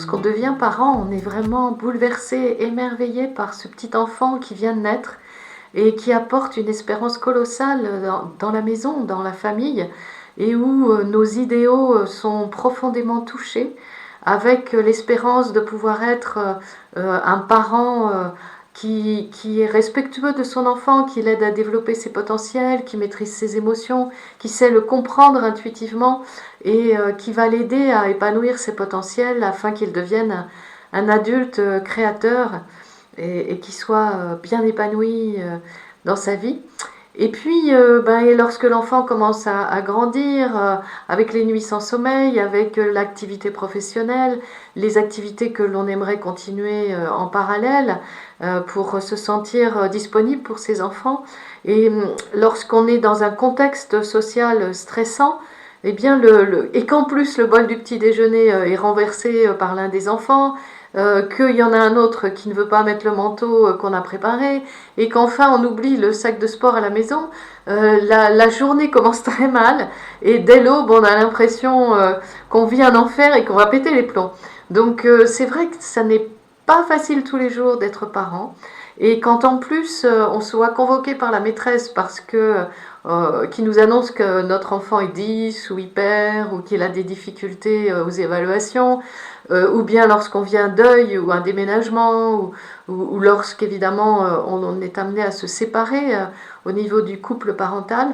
lorsqu'on devient parent, on est vraiment bouleversé, émerveillé par ce petit enfant qui vient de naître et qui apporte une espérance colossale dans la maison, dans la famille, et où nos idéaux sont profondément touchés, avec l'espérance de pouvoir être un parent qui est respectueux de son enfant, qui l'aide à développer ses potentiels, qui maîtrise ses émotions, qui sait le comprendre intuitivement et qui va l'aider à épanouir ses potentiels afin qu'il devienne un adulte créateur et qui soit bien épanoui dans sa vie. Et puis, et lorsque l'enfant commence à grandir, avec les nuits sans sommeil, avec l'activité professionnelle, les activités que l'on aimerait continuer en parallèle pour se sentir disponible pour ses enfants, et lorsqu'on est dans un contexte social stressant, eh bien et qu'en plus le bol du petit déjeuner est renversé par l'un des enfants, qu'il y en a un autre qui ne veut pas mettre le manteau qu'on a préparé, et qu'enfin on oublie le sac de sport à la maison, la journée commence très mal, et dès l'aube on a l'impression qu'on vit un enfer et qu'on va péter les plombs. Donc c'est vrai que ça n'est pas facile tous les jours d'être parent, et quand en plus on se voit convoqué par la maîtresse parce que qui nous annonce que notre enfant est 10 ou hyper, ou qu'il a des difficultés aux évaluations, ou bien lorsqu'on vit un deuil ou un déménagement, ou lorsqu'évidemment on est amené à se séparer au niveau du couple parental,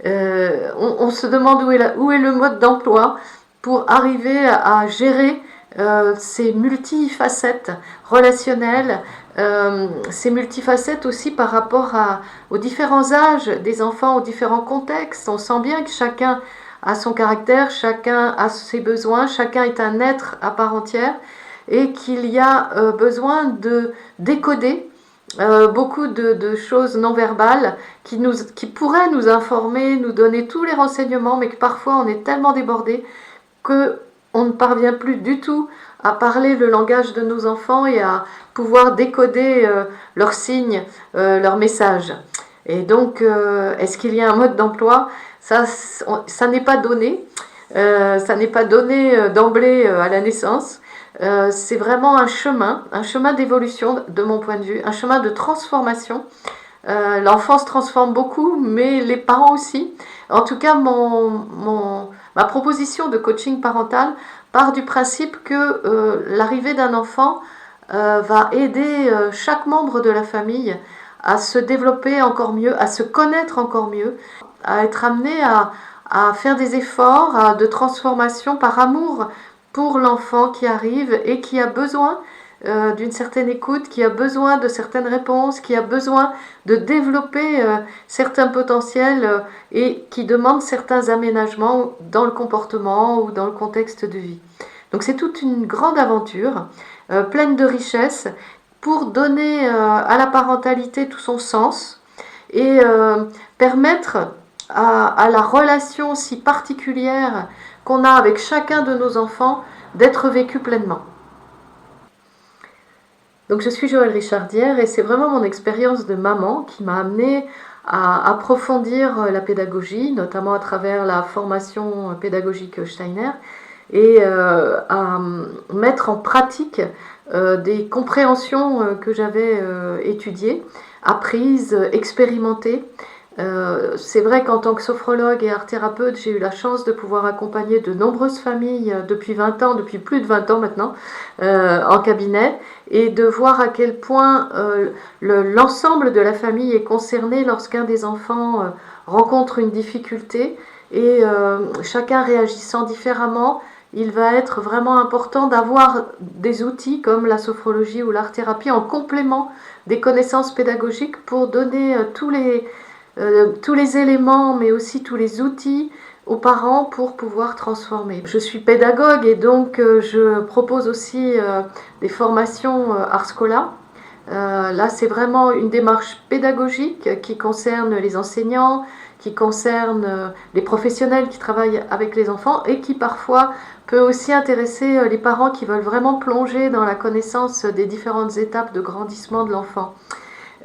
on se demande où est le mode d'emploi pour arriver à gérer ces multifacettes relationnelles, ces multifacettes aussi par rapport aux différents âges des enfants, aux différents contextes. On sent bien que chacun a son caractère, chacun a ses besoins, chacun est un être à part entière, et qu'il y a besoin de décoder beaucoup de choses non verbales qui pourraient nous informer, nous donner tous les renseignements, mais que parfois on est tellement débordé qu'on ne parvient plus du tout à parler le langage de nos enfants et à pouvoir décoder leurs signes, leurs messages. Et donc, est-ce qu'il y a un mode d'emploi ? Ça n'est pas donné. Ça n'est pas donné d'emblée à la naissance. C'est vraiment un chemin d'évolution de mon point de vue, un chemin de transformation. L'enfant se transforme beaucoup, mais les parents aussi. En tout cas, ma proposition de coaching parental part du principe que l'arrivée d'un enfant va aider chaque membre de la famille à se développer encore mieux, à se connaître encore mieux, à être amené à faire des efforts de transformation par amour pour l'enfant qui arrive et qui a besoin d'une certaine écoute, qui a besoin de certaines réponses, qui a besoin de développer certains potentiels et qui demande certains aménagements dans le comportement ou dans le contexte de vie. Donc c'est toute une grande aventure, pleine de richesses, pour donner à la parentalité tout son sens et permettre à la relation si particulière qu'on a avec chacun de nos enfants d'être vécue pleinement. Donc je suis Joëlle Richardière et c'est vraiment mon expérience de maman qui m'a amenée à approfondir la pédagogie, notamment à travers la formation pédagogique Steiner, et à mettre en pratique des compréhensions que j'avais étudiées, apprises, expérimentées. C'est vrai qu'en tant que sophrologue et art-thérapeute, j'ai eu la chance de pouvoir accompagner de nombreuses familles depuis 20 ans, depuis plus de 20 ans maintenant, en cabinet, et de voir à quel point l'ensemble de la famille est concerné lorsqu'un des enfants rencontre une difficulté, et chacun réagissant différemment. Il va être vraiment important d'avoir des outils comme la sophrologie ou l'art-thérapie en complément des connaissances pédagogiques pour donner tous les éléments, mais aussi tous les outils aux parents pour pouvoir transformer. Je suis pédagogue et donc je propose aussi des formations Ars Scola. Là, c'est vraiment une démarche pédagogique qui concerne les enseignants, qui concerne les professionnels qui travaillent avec les enfants et qui parfois peut aussi intéresser les parents qui veulent vraiment plonger dans la connaissance des différentes étapes de grandissement de l'enfant.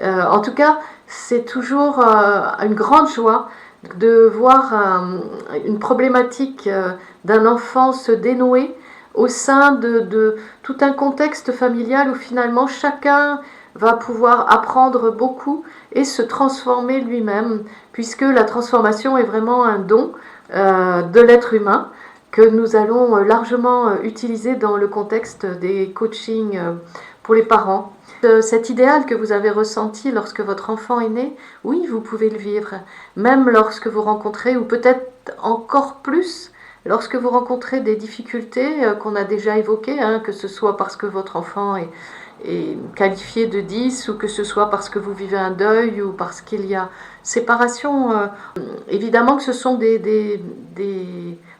En tout cas, c'est toujours une grande joie de voir une problématique d'un enfant se dénouer au sein de tout un contexte familial où finalement chacun va pouvoir apprendre beaucoup et se transformer lui-même, puisque la transformation est vraiment un don de l'être humain que nous allons largement utiliser dans le contexte des coachings pour les parents. Cet idéal que vous avez ressenti lorsque votre enfant est né, oui, vous pouvez le vivre, même lorsque vous rencontrez, ou peut-être encore plus, lorsque vous rencontrez des difficultés qu'on a déjà évoquées, hein, que ce soit parce que votre enfant est qualifié de 10 ou que ce soit parce que vous vivez un deuil ou parce qu'il y a séparation. Évidemment que ce sont des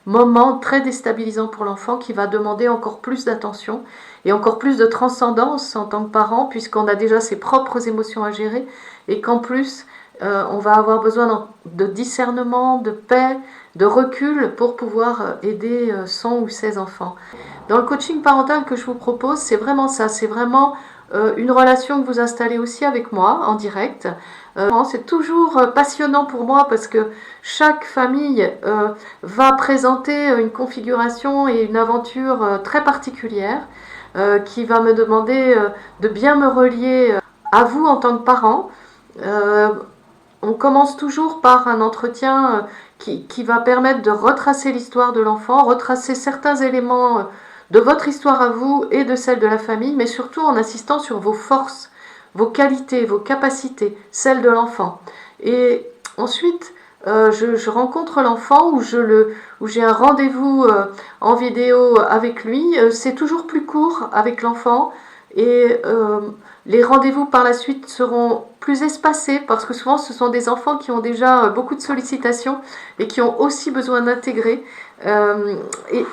moments très déstabilisants pour l'enfant qui va demander encore plus d'attention et encore plus de transcendance en tant que parent puisqu'on a déjà ses propres émotions à gérer et qu'en plus on va avoir besoin de discernement, de paix, de recul pour pouvoir aider son ou ses enfants. Dans le coaching parental que je vous propose, c'est vraiment ça, c'est vraiment une relation que vous installez aussi avec moi en direct. C'est toujours passionnant pour moi parce que chaque famille va présenter une configuration et une aventure très particulière qui va me demander de bien me relier à vous en tant que parent. On commence toujours par un entretien qui va permettre de retracer l'histoire de l'enfant, retracer certains éléments de votre histoire à vous et de celle de la famille, mais surtout en insistant sur vos forces, vos qualités, vos capacités, celles de l'enfant. Et ensuite, je rencontre l'enfant où j'ai un rendez-vous en vidéo avec lui. C'est toujours plus court avec l'enfant et les rendez-vous par la suite seront plus espacés parce que souvent ce sont des enfants qui ont déjà beaucoup de sollicitations et qui ont aussi besoin d'intégrer. Et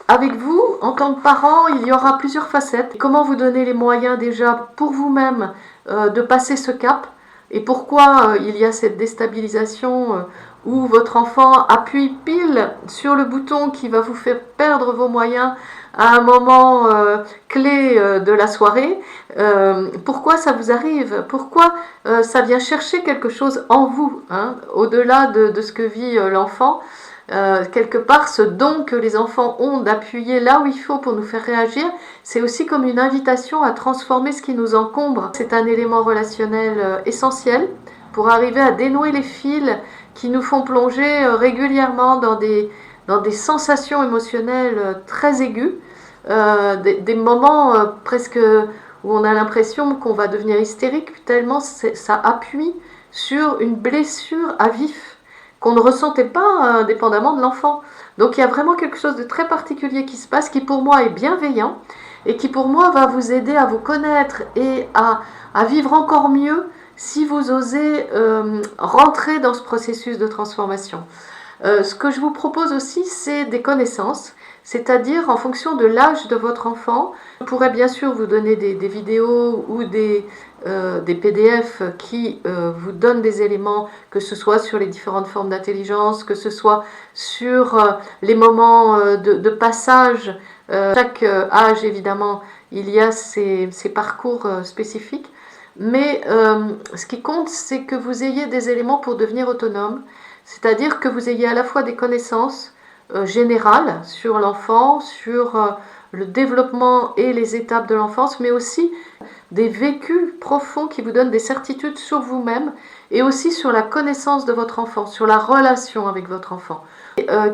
avec vous, en tant que parent, il y aura plusieurs facettes. Comment vous donner les moyens déjà pour vous-même de passer ce cap et pourquoi il y a cette déstabilisation où votre enfant appuie pile sur le bouton qui va vous faire perdre vos moyens à un moment clé de la soirée. Pourquoi ça vous arrive? Pourquoi ça vient chercher quelque chose en vous, hein, au-delà de ce que vit l'enfant? Quelque part, ce don que les enfants ont d'appuyer là où il faut pour nous faire réagir, c'est aussi comme une invitation à transformer ce qui nous encombre. C'est un élément relationnel essentiel pour arriver à dénouer les fils qui nous font plonger régulièrement dans des sensations émotionnelles très aiguës, des moments presque où on a l'impression qu'on va devenir hystérique tellement ça appuie sur une blessure à vif qu'on ne ressentait pas indépendamment de l'enfant. Donc il y a vraiment quelque chose de très particulier qui se passe, qui pour moi est bienveillant, et qui pour moi va vous aider à vous connaître et à vivre encore mieux si vous osez rentrer dans ce processus de transformation. Ce que je vous propose aussi, c'est des connaissances, c'est-à-dire en fonction de l'âge de votre enfant. Je pourrais bien sûr vous donner des vidéos ou des PDF qui vous donnent des éléments, que ce soit sur les différentes formes d'intelligence, que ce soit sur les moments de passage. Chaque âge, évidemment, il y a ses parcours spécifiques. Mais ce qui compte, c'est que vous ayez des éléments pour devenir autonome, c'est-à-dire que vous ayez à la fois des connaissances générales sur l'enfant, sur le développement et les étapes de l'enfance, mais aussi des vécus profonds qui vous donnent des certitudes sur vous-même et aussi sur la connaissance de votre enfant, sur la relation avec votre enfant,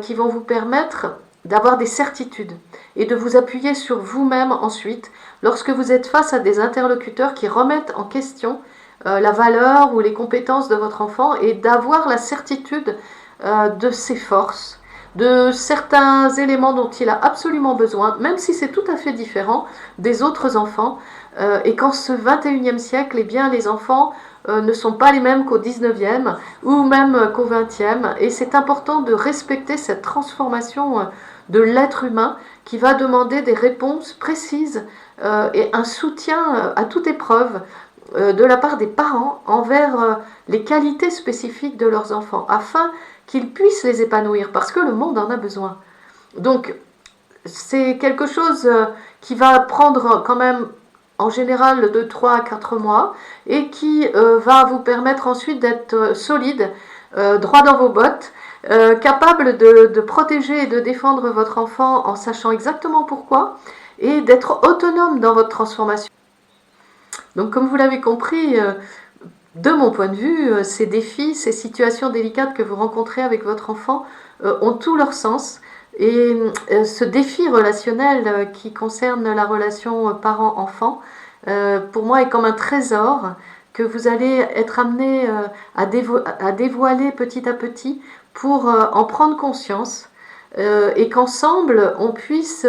qui vont vous permettre d'avoir des certitudes et de vous appuyer sur vous-même ensuite lorsque vous êtes face à des interlocuteurs qui remettent en question la valeur ou les compétences de votre enfant et d'avoir la certitude de ses forces, de certains éléments dont il a absolument besoin, même si c'est tout à fait différent des autres enfants, et qu'en ce 21e siècle, eh bien, les enfants ne sont pas les mêmes qu'au 19e ou même qu'au 20e, et c'est important de respecter cette transformation de l'être humain qui va demander des réponses précises et un soutien à toute épreuve de la part des parents envers les qualités spécifiques de leurs enfants, afin qu'ils puissent les épanouir, parce que le monde en a besoin. Donc, c'est quelque chose qui va prendre quand même en général de 3 à 4 mois et qui va vous permettre ensuite d'être solide, droit dans vos bottes, capable de protéger et de défendre votre enfant en sachant exactement pourquoi, et d'être autonome dans votre transformation. Donc comme vous l'avez compris, de mon point de vue, ces défis, ces situations délicates que vous rencontrez avec votre enfant ont tout leur sens. Et ce défi relationnel qui concerne la relation parent-enfant, pour moi est comme un trésor que vous allez être amené à dévoiler petit à petit pour en prendre conscience et qu'ensemble on puisse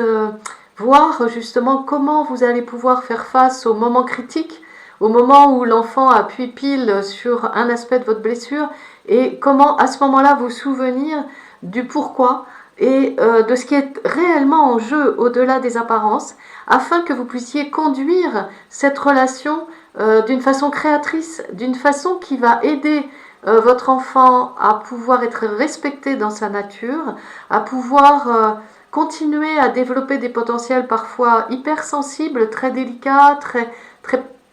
voir justement comment vous allez pouvoir faire face aux moments critiques, au moment où l'enfant appuie pile sur un aspect de votre blessure, et comment à ce moment-là vous souvenir du pourquoi et de ce qui est réellement en jeu au-delà des apparences, afin que vous puissiez conduire cette relation d'une façon créatrice, d'une façon qui va aider votre enfant à pouvoir être respecté dans sa nature, à pouvoir continuer à développer des potentiels parfois hypersensibles, très délicats, très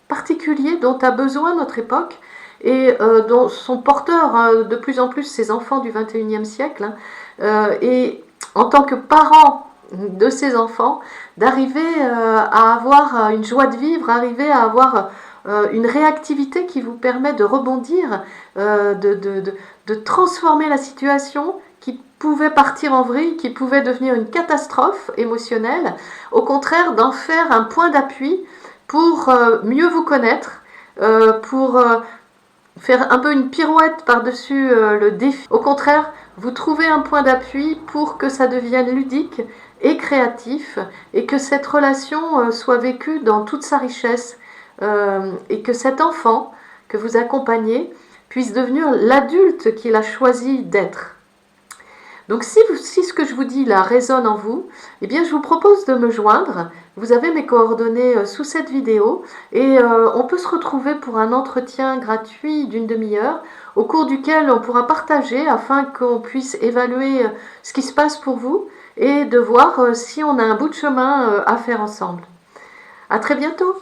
particuliers dont a besoin notre époque et dont sont porteurs de plus en plus ces enfants du 21e siècle. Et en tant que parents de ces enfants, d'arriver à avoir une joie de vivre, arriver à avoir une réactivité qui vous permet de rebondir, de transformer la situation qui pouvait partir en vrille, qui pouvait devenir une catastrophe émotionnelle, au contraire d'en faire un point d'appui pour mieux vous connaître, pour faire un peu une pirouette par-dessus le défi. Au contraire, vous trouvez un point d'appui pour que ça devienne ludique et créatif et que cette relation soit vécue dans toute sa richesse et que cet enfant que vous accompagnez puisse devenir l'adulte qu'il a choisi d'être. Donc si ce que je vous dis là résonne en vous, eh bien je vous propose de me joindre. Vous avez mes coordonnées sous cette vidéo et on peut se retrouver pour un entretien gratuit d'une demi-heure au cours duquel on pourra partager afin qu'on puisse évaluer ce qui se passe pour vous et de voir si on a un bout de chemin à faire ensemble. À très bientôt!